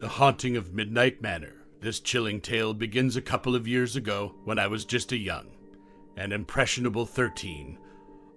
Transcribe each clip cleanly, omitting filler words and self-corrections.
The Haunting of Midnight Manor. This chilling tale begins a couple of years ago when I was just a young and impressionable 13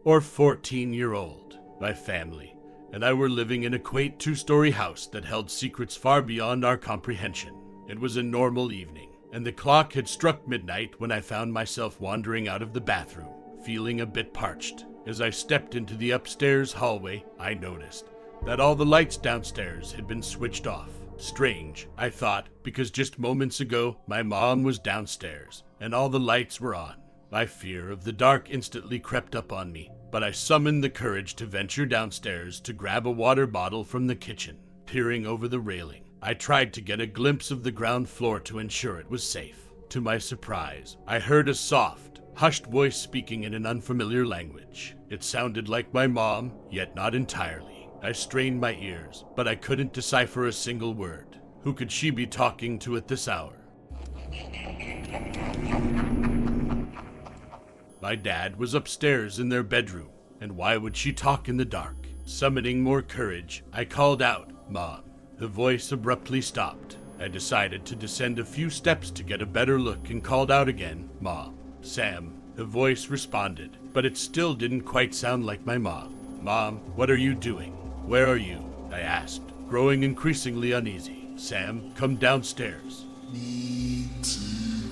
or 14-year-old. My family and I were living in a quaint two-story house that held secrets far beyond our comprehension. It was a normal evening, and the clock had struck midnight when I found myself wandering out of the bathroom, feeling a bit parched. As I stepped into the upstairs hallway, I noticed that all the lights downstairs had been switched off. Strange, I thought, because just moments ago, my mom was downstairs, and all the lights were on. My fear of the dark instantly crept up on me, but I summoned the courage to venture downstairs to grab a water bottle from the kitchen. Peering over the railing, I tried to get a glimpse of the ground floor to ensure it was safe. To my surprise, I heard a soft, hushed voice speaking in an unfamiliar language. It sounded like my mom, yet not entirely. I strained my ears, but I couldn't decipher a single word. Who could she be talking to at this hour? My dad was upstairs in their bedroom, and why would she talk in the dark? Summoning more courage, I called out, "Mom." The voice abruptly stopped. I decided to descend a few steps to get a better look and called out again, "Mom." "Sam." The voice responded, but it still didn't quite sound like my mom. "Mom, what are you doing? Where are you?" I asked, growing increasingly uneasy. "Sam, come downstairs." Need to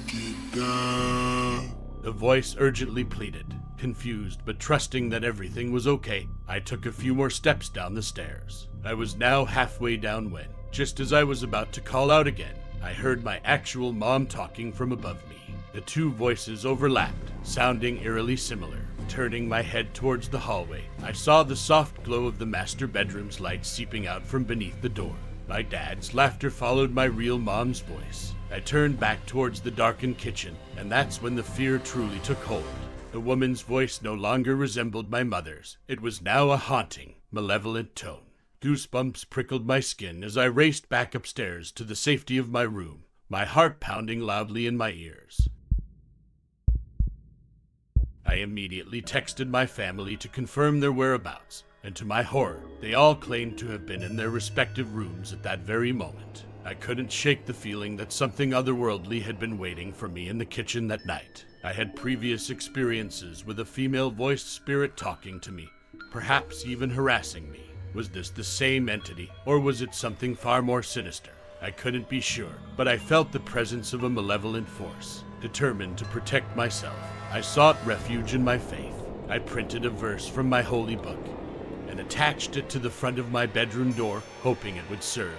get down. The voice urgently pleaded. Confused but trusting that everything was okay, I took a few more steps down the stairs. I was now halfway down when, just as I was about to call out again, I heard my actual mom talking from above me. The two voices overlapped, sounding eerily similar. Turning my head towards the hallway, I saw the soft glow of the master bedroom's light seeping out from beneath the door. My dad's laughter followed my real mom's voice. I turned back towards the darkened kitchen, and that's when the fear truly took hold. The woman's voice no longer resembled my mother's. It was now a haunting, malevolent tone. Goosebumps prickled my skin as I raced back upstairs to the safety of my room, my heart pounding loudly in my ears. I immediately texted my family to confirm their whereabouts, and to my horror, they all claimed to have been in their respective rooms at that very moment. I couldn't shake the feeling that something otherworldly had been waiting for me in the kitchen that night. I had previous experiences with a female-voiced spirit talking to me, perhaps even harassing me. Was this the same entity, or was it something far more sinister? I couldn't be sure, but I felt the presence of a malevolent force. Determined to protect myself, I sought refuge in my faith. I printed a verse from my holy book and attached it to the front of my bedroom door, hoping it would serve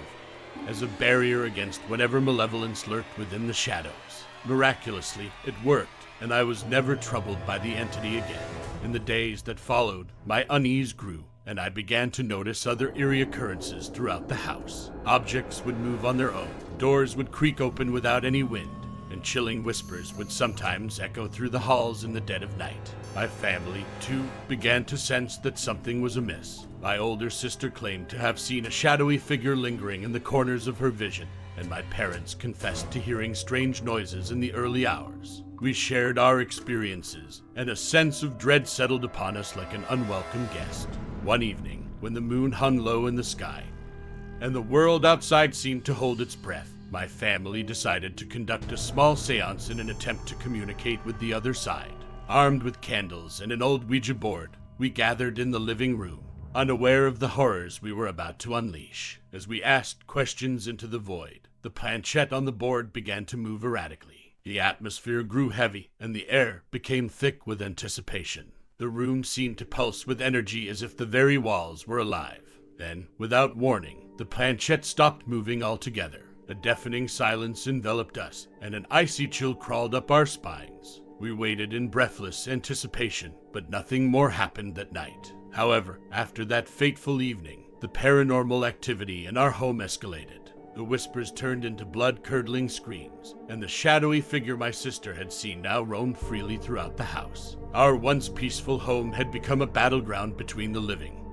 as a barrier against whatever malevolence lurked within the shadows. Miraculously, it worked, and I was never troubled by the entity again. In the days that followed, my unease grew, and I began to notice other eerie occurrences throughout the house. Objects would move on their own, doors would creak open without any wind, and chilling whispers would sometimes echo through the halls in the dead of night. My family, too, began to sense that something was amiss. My older sister claimed to have seen a shadowy figure lingering in the corners of her vision, and my parents confessed to hearing strange noises in the early hours. We shared our experiences, and a sense of dread settled upon us like an unwelcome guest. One evening, when the moon hung low in the sky, and the world outside seemed to hold its breath, my family decided to conduct a small seance in an attempt to communicate with the other side. Armed with candles and an old Ouija board, we gathered in the living room, unaware of the horrors we were about to unleash. As we asked questions into the void, the planchette on the board began to move erratically. The atmosphere grew heavy, and the air became thick with anticipation. The room seemed to pulse with energy as if the very walls were alive. Then, without warning, the planchette stopped moving altogether. A deafening silence enveloped us, and an icy chill crawled up our spines. We waited in breathless anticipation, but nothing more happened that night. However, after that fateful evening, the paranormal activity in our home escalated. The whispers turned into blood-curdling screams, and the shadowy figure my sister had seen now roamed freely throughout the house. Our once peaceful home had become a battleground between the living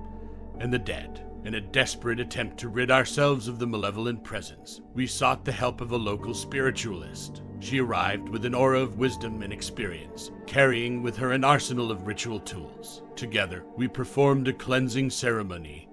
and the dead. In a desperate attempt to rid ourselves of the malevolent presence, we sought the help of a local spiritualist. She arrived with an aura of wisdom and experience, carrying with her an arsenal of ritual tools. Together, we performed a cleansing ceremony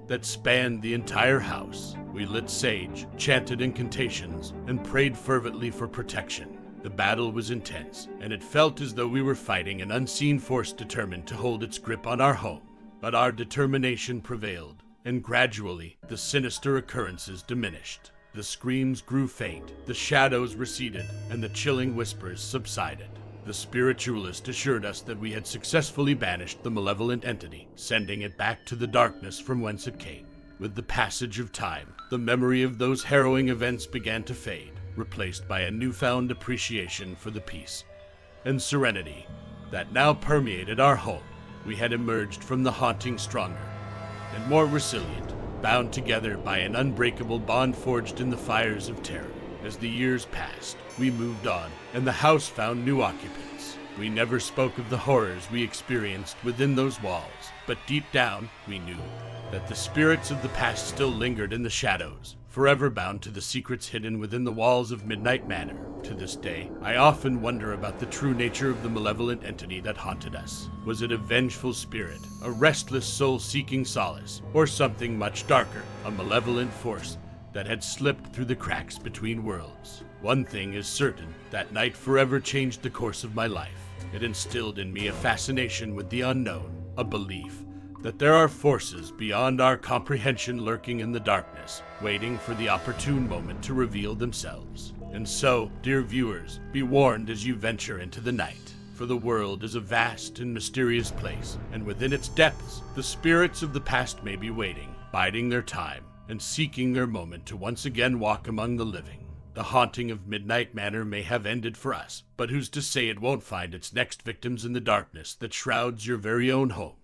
that spanned the entire house. We lit sage, chanted incantations, and prayed fervently for protection. The battle was intense, and it felt as though we were fighting an unseen force determined to hold its grip on our home. But our determination prevailed, and gradually the sinister occurrences diminished. The screams grew faint, the shadows receded, and the chilling whispers subsided. The spiritualist assured us that we had successfully banished the malevolent entity, sending it back to the darkness from whence it came. With the passage of time, the memory of those harrowing events began to fade, replaced by a newfound appreciation for the peace and serenity that now permeated our home. We had emerged from the haunting stronger and more resilient, bound together by an unbreakable bond forged in the fires of terror. As the years passed, we moved on, and the house found new occupants. We never spoke of the horrors we experienced within those walls, but deep down, we knew that the spirits of the past still lingered in the shadows, forever bound to the secrets hidden within the walls of Midnight Manor. To this day, I often wonder about the true nature of the malevolent entity that haunted us. Was it a vengeful spirit, a restless soul seeking solace, or something much darker, a malevolent force that had slipped through the cracks between worlds? One thing is certain, that night forever changed the course of my life. It instilled in me a fascination with the unknown, a belief that there are forces beyond our comprehension lurking in the darkness, waiting for the opportune moment to reveal themselves. And so, dear viewers, be warned as you venture into the night. For the world is a vast and mysterious place, and within its depths, the spirits of the past may be waiting, biding their time, and seeking their moment to once again walk among the living. The haunting of Midnight Manor may have ended for us, but who's to say it won't find its next victims in the darkness that shrouds your very own home?